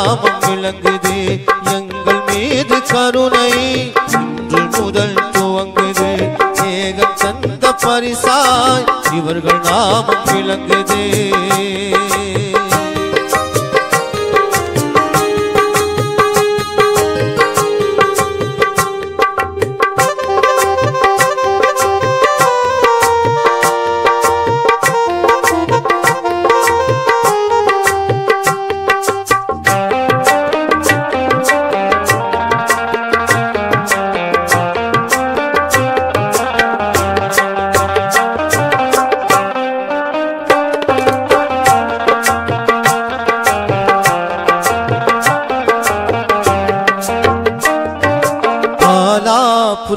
நாமம் விளங்குது எங்கள் மீது கருணை இன்று முதல் துவங்குது ஏகம் தந்த பரிசாய் இவர்கள் நாமம் விளங்குது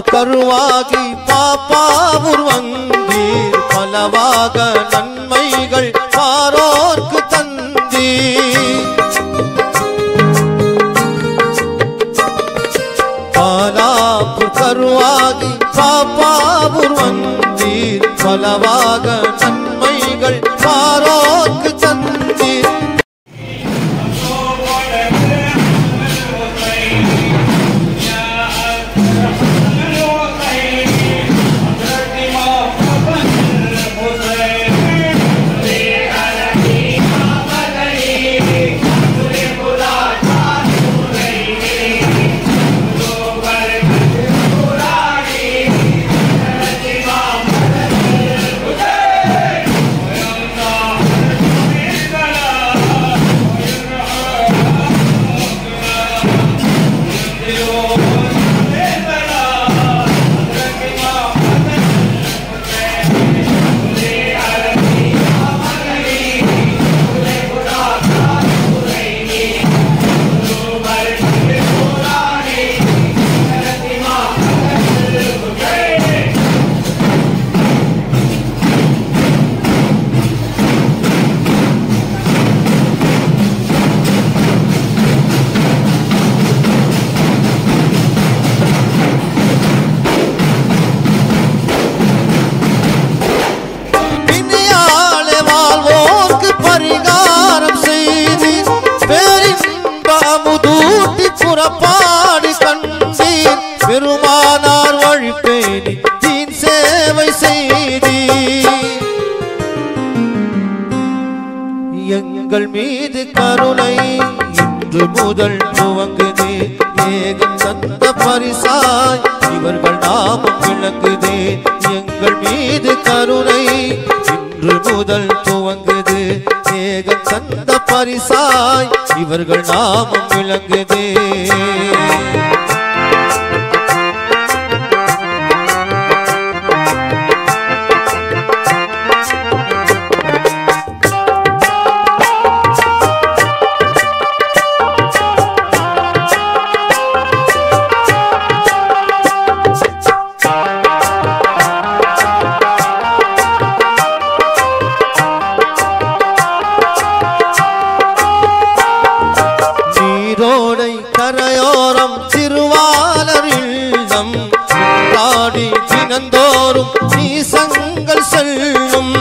கருவாகி பாப்பாவூர் வந்தீர் பலவாக நன்மைகள் பாரோர்க்கு தந்தீர் பாலாப்பூர் கருவாகி பாப்பாவூர் வந்தீர் பலவாக நன்மைகள் பாரோர்க்கு தந்தீர் புறப்பாடு கண்டீர் பெருமானார் வழிபேணி தீன் சேவை செய்தீர் எங்கள் மீது கருணை இன்று முதல் துவங்குதே ஏகம் தந்த பரிசாய் இவர்கள் நாமம் விளங்குதே எங்கள் மீது கருணை இன்று முதல் துவங்குது ஏகம் தந்த பரிசாய் இவர்கள் நாமம் விளங்குதே கரையோரம் திருவாளர் இல்லம் பாடி தினந்தோறும் நீசங்கள் செல்லும்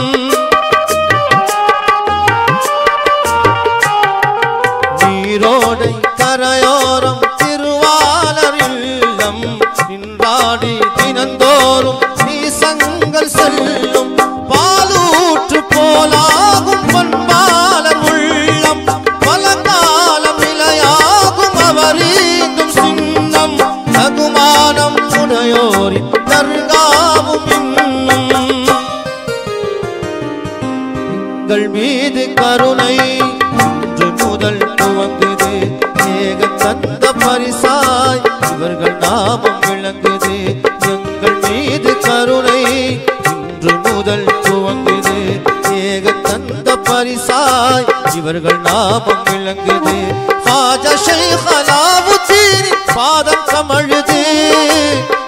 நீரோடை கரையோரம் திருவாளர் இல்லம் நின்றாடி தினந்தோறும் நீசங்கள் செல்லும் பாலூற்று போலாகும் பண்பாளர் உள்ளம் பலகாலம் நிலையாகும் அவரீந்தும் சின்னம் தகுமானம் உடையோரின் தர்காவும் எங்கள் மீது கருணை இன்று முதல் துவங்குது ஏகம் தந்த பரிசாய் இவர்கள் நாமம் விளங்குது எங்கள் மீது கருணை இன்று முதல் துவங்குது ஏகம் தந்த பரிசாய் இவர்கள் நாமம் விளங்குது ஹாஜா ஷைக் அலாவுத்தீன் பாதம் கமழுது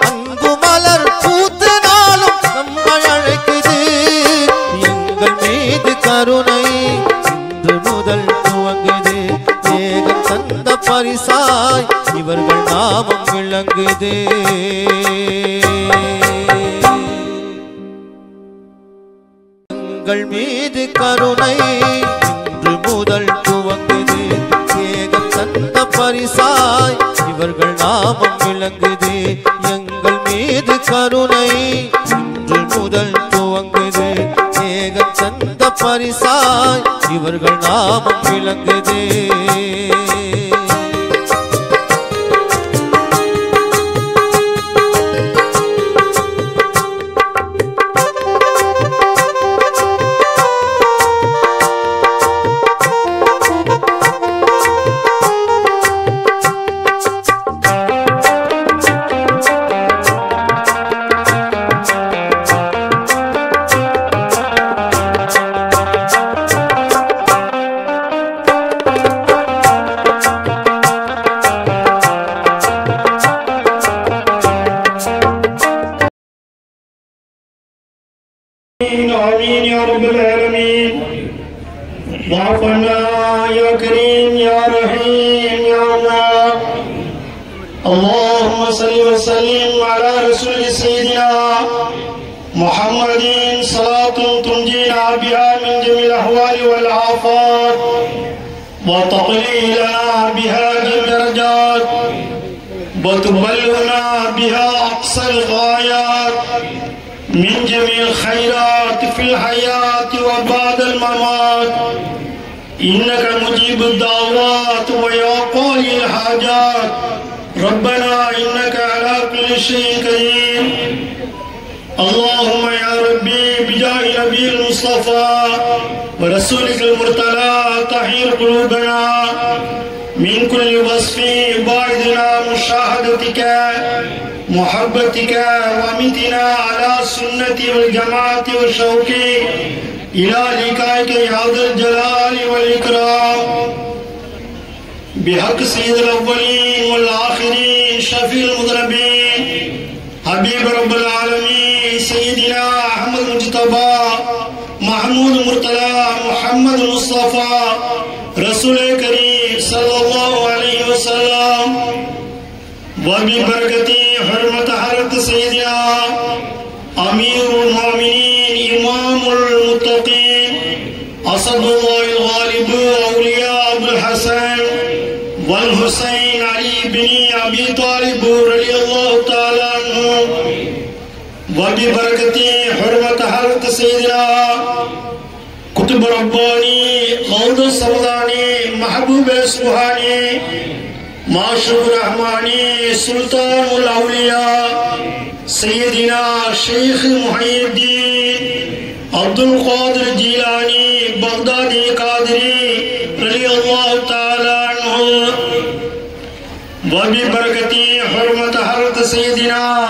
அன்பு மலர் பூத்து நாளும் நம்மை அழைக்குது எங்கள் மீது கருணை இன்று முதல் துவங்குது ஏகம் தந்த பரிசாய் இவர்கள் நாமம் விளங்குது எங்கள் மீது கருணை இன்று முதல் துவங்குது ஏகம் தந்த பரிசாய் இவர்கள் நாமம் விளங்குது எங்கள் மீது கருணை இன்று முதல் துவங்குது ஏகன் தந்த பரிசாய் இவர்கள் நாமம் விளங்குது آمين يا رب العالمين وعفنا يا كريم يا رحيم يا الله اللهم صل وسلم على رسول سيدنا محمد صلاة تنجينا بها من جميع الأحوال والآفات وتقضي لنا بها جميع الدرجات وتبلغنا بها أقصى الغايات من جميع الخيرات في الحياة وبعد الممات إنك مجيب الدعوات ويا قاضي الحاجات ربنا إنك على كل شيء قدير اللهم يا ربي بجاه نبي المصطفى ورسولك المرتضى طهر قلوبنا من كل وصف باعدنا مشاهدتك محبتك وامتنا على السنة والجماعة والشوق إلى لقائك يا ذا الجلال والإكرام بحق سيد الأولين والآخرين شفيع المذنبين حبيب رب العالمين سيدنا أحمد المجتبى محمود مرتضى محمد المصطفى رسول كريم صلى الله عليه وسلم وببركة حرمة حضرة سيدنا أمير المؤمنين إمام المتقين أسد الله الغالب أولياء أبو الحسن والحسين علي بن أبي طالب رضي الله تعالى عنه وببركة حرمة حضرة سيدنا كتب رباني غوث السمداني محبوب سبحاني معشوق الرحماني سلطان الأولياء سيدنا شيخ محي الدين عبد القادر الجيلاني بغدادي قادري رضي الله تعالى عنه وببركة حرمة حضرة سيدنا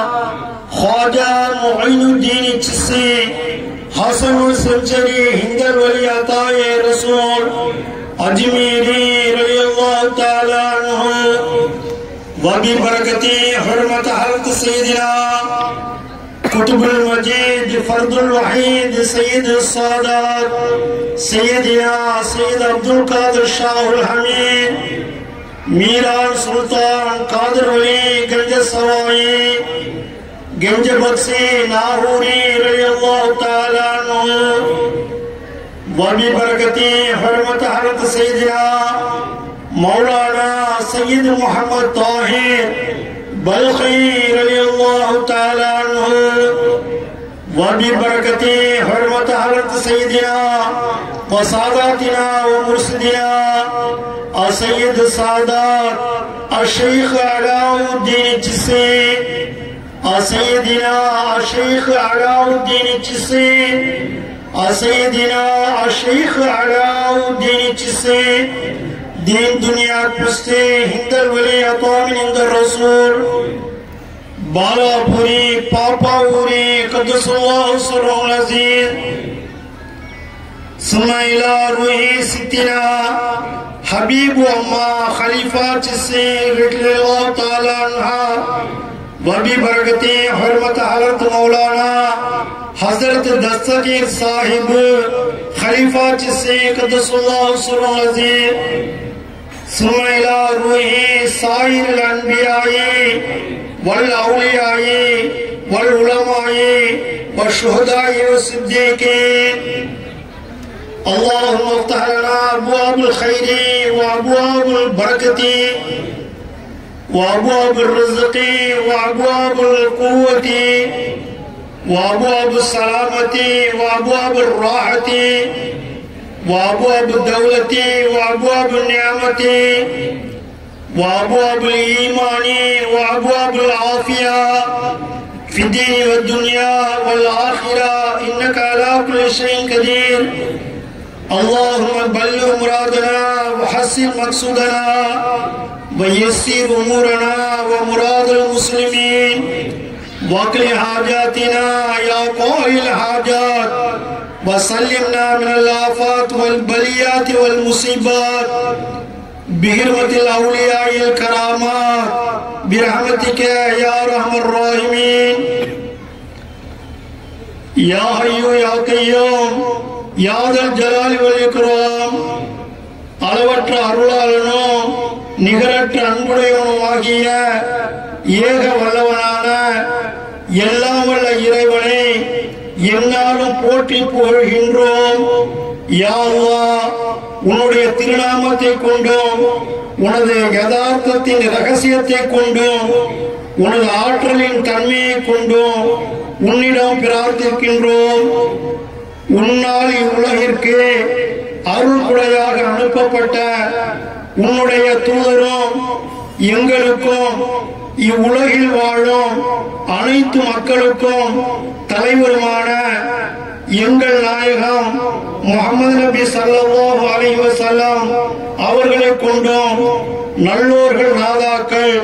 خواجہ معین الدین چشتی حسن السنجری ہندر ولی عطا رسول اجمیری رضی اللہ تعالی عنہ وببرکت حرمت حضرت سیدنا قطب المجید فرد الوحید سید السادات سیدنا سید عبدالقادر شاہ الحمید میران سلطان قادر ولی گنج سوائی گنج بخشی لاہوری رضی اللہ تعالی عنہ وببرکت حرمت حضرت سیدنا مولانا سید محمد طاہر بلخی رضی اللہ تعالی عنہ وببرکت حرمت حضرت سیدنا وساداتنا ومرشدنا السید سادات الشیخ علاء الدین چشتی سيدنا الشيخ علاء الدين الچشتی سيدنا الشيخ علاء الدين الچشتی دین دنیا پستے ہندر ولی عطا من عند الرسول بالا پوری پاپا پوری قدس اللہ سرہ العزیز ثم الى روحی ستنا حبیب و اما خلیفہ چشتی رضی اللہ تعالی عنہ وببرکت حرمت حضرت مولانا حضرت دستگیر صاحب خلیفہ چشتی قدس اللہ سرہ العزیز ثم الى روح سائر الانبیاء والاولیاء والعلماء والشہداء والصدیقین اللهم افتح لنا أبواب الخير وأبواب البركة وأبواب الرزق وأبواب القوة وأبواب السلامة وأبواب الراحة وأبواب الدولة وأبواب النعمة وأبواب الإيمان وأبواب العافية في الدين والدنيا والآخرة إنك على كل شيء قدير. اللهم بلغ مرادنا وحسن مقصودنا ويسر أمورنا ومراد المسلمين واقض حاجاتنا يا قاضي الحاجات وسلمنا من الآفات والبليات والمصيبات بحرمة الأولياء الكرامات برحمتك يا أرحم الراحمين. يا حي يا قيوم يا ذا الجلال والإكرام. அளவற்ற அருளாளனும் நிகரற்ற அன்புடையவனுமாகிய ஏக வல்லவனான எல்லாம் வல்ல இறைவனை எந்நாளும் போற்றி புகழ்கின்றோம். யா அல்லாஹ், உன்னுடைய திருநாமத்தை கொண்டும் உனது யதார்த்தத்தின் ரகசியத்தை கொண்டும் உனது ஆற்றலின் தன்மையை கொண்டும் உன்னிடம் பிரார்த்திக்கின்றோம். உன்னால் இவ்வுலகிற்கு அருள்குடையாக அனுப்பப்பட்ட உன்னுடைய தூதரும் எங்களுக்கும் இவ்வுலகில் வாழும் அனைத்து மக்களுக்கும் தலைவருமான எங்கள் நாயகம் முஹம்மது நபி ஸல்லல்லாஹு அலைஹி வஸல்லம் அவர்களை கொண்டும் நல்லோர்கள் நாதாக்கள்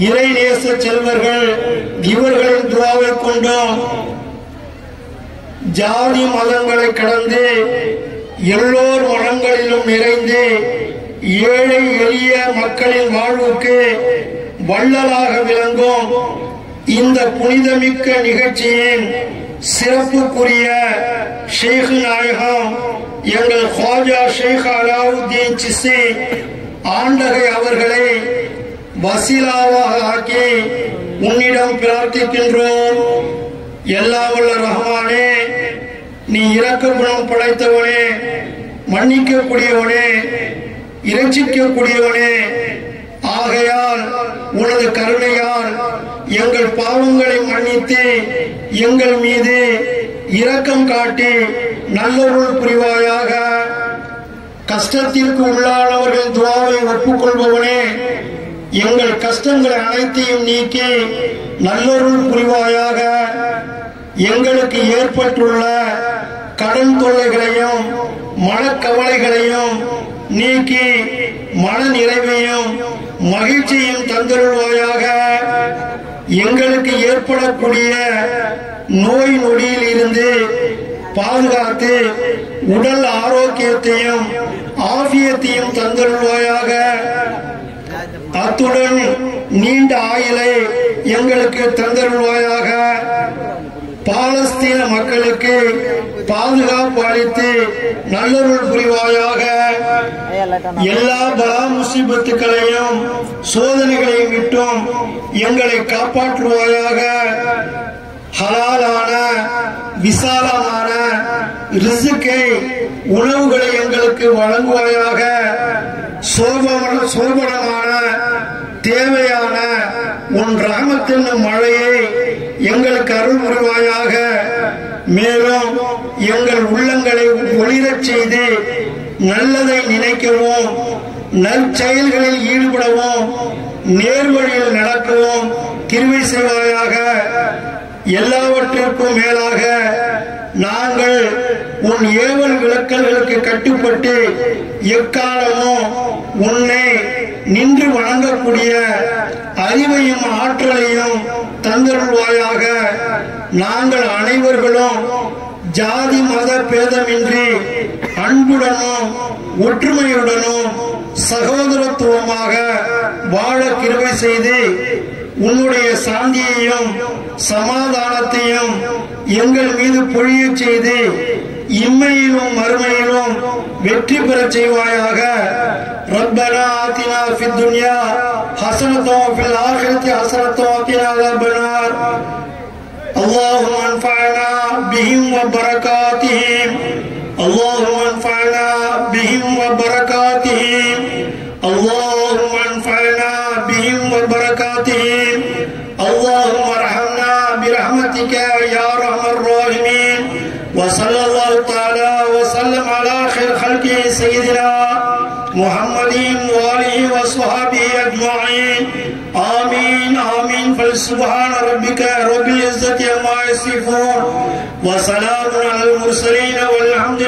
இறை நேச செல்வர்கள் இவர்களின் துஆவை கொண்டும் ஜாதி மதங்களை கடந்து எல்லோர் மனங்களிலும் நிறைந்து ஏழை எளிய மக்களின் வாழ்வுக்கு வள்ளலாக விளங்கும் இந்த புனிதமிக்க நிகழ்ச்சியின் சிறப்புக்குரிய ஷேக் நாயகம் எங்கள் ख्वाजा ஷேக் அலாவுத்தீன் சிஸ்தி ஆண்டகை அவர்களை வசீலாவாக ஆக்கி உன்னிடம் பிரார்த்திக்கின்றோம். எல்லாம் வல்ல ரஹ்மானே, நீ இரக்க குணம் படைத்தவனே, மன்னிக்க கூடியவனே, இரட்சிக்கக்கூடியவனே. ஆகையால் உனது கருணையால் எங்கள் பாவங்களை மன்னித்து எங்கள் மீது இரக்கம் காட்டி நல்லருள் புரிவாயாக. கஷ்டத்திற்கு உள்ளானவர்கள் துஆவை ஒப்புக்கொள்பவனே, எங்கள் கஷ்டங்களை அனைத்தையும் நீக்கி நல்லருள் புரிவாயாக. எங்களுக்கு ஏற்பட்டுள்ள கடன் தொல்லைகளையும் மனக்கவலைகளையும் நீக்கி மன நிறைவையும் மகிழ்ச்சியும் தந்தருள்வாயாக. எங்களுக்கு ஏற்படக்கூடிய நோய் நொடியில் இருந்து பாதுகாத்து உடல் ஆரோக்கியத்தையும் ஆபியத்தையும் தந்தருள்வாயாக. அத்துடன் நீண்ட ஆயுளை எங்களுக்கு தந்தருள்வாயாக. பாலஸ்தீன மக்களுக்கு பாதுகாப்பு அளித்து நல்லருள் புரிவாயாக. எல்லா பலா முசீபத்துக்களையும் சோதனைகளையும் விட்டும் எங்களை காப்பாற்றுவாயாக. ஹலாலான விசாலமான ரிஸ்கை உணவுகளை எங்களுக்கு வழங்குவாயாக. சோபனமான தேவையான உன் ரஹமத்தின் மழையை எங்களுக்கு அருள் புரிவாயாக. மேலும் எங்கள் உள்ளங்களை ஒளிரச் செய்து நல்லதை நினைக்கவும் நற்செயல்களில் ஈடுபடவும் நேர்வழியில் நடக்கவும் கிருபை செய்வாயாக. எல்லாவற்றிற்கும் மேலாக நாங்கள் உன் ஏவல் விளக்கல்களுக்கு கட்டுப்பட்டு எக்காலமும் உன்னை நின்று வணங்கக்கூடிய அறிவையும் ஆற்றலையும் தந்தருள்வாயாக. நாங்கள் அனைவர்களும் ஜாதி மத பேதமின்றி அன்புடனும் ஒற்றுமையுடனும் சகோதரத்துவமாக வாழ கிருபை செய்து உன்னுடைய சாந்தியையும் சமாதானத்தையும் எங்கள் மீது பொழிய செய்து இம்மையிலும் மறுமையிலும் வெற்றி பெறச் செய்வாயாக. ரப்பனா ஆத்தினா ஃபித் துன்யா ஹஸனத்தன் வஃபில் ஆখিরাতি ஹஸனத்தன் வகினா அஸாபன்னார். اللهم انفعنا بهم وبركاتهم اللهم انفعنا محمد وآله وصحبه أجمعين آمين آمين فسبحان ربك رب العزة عما يصفون وسلام على المرسلين والحمد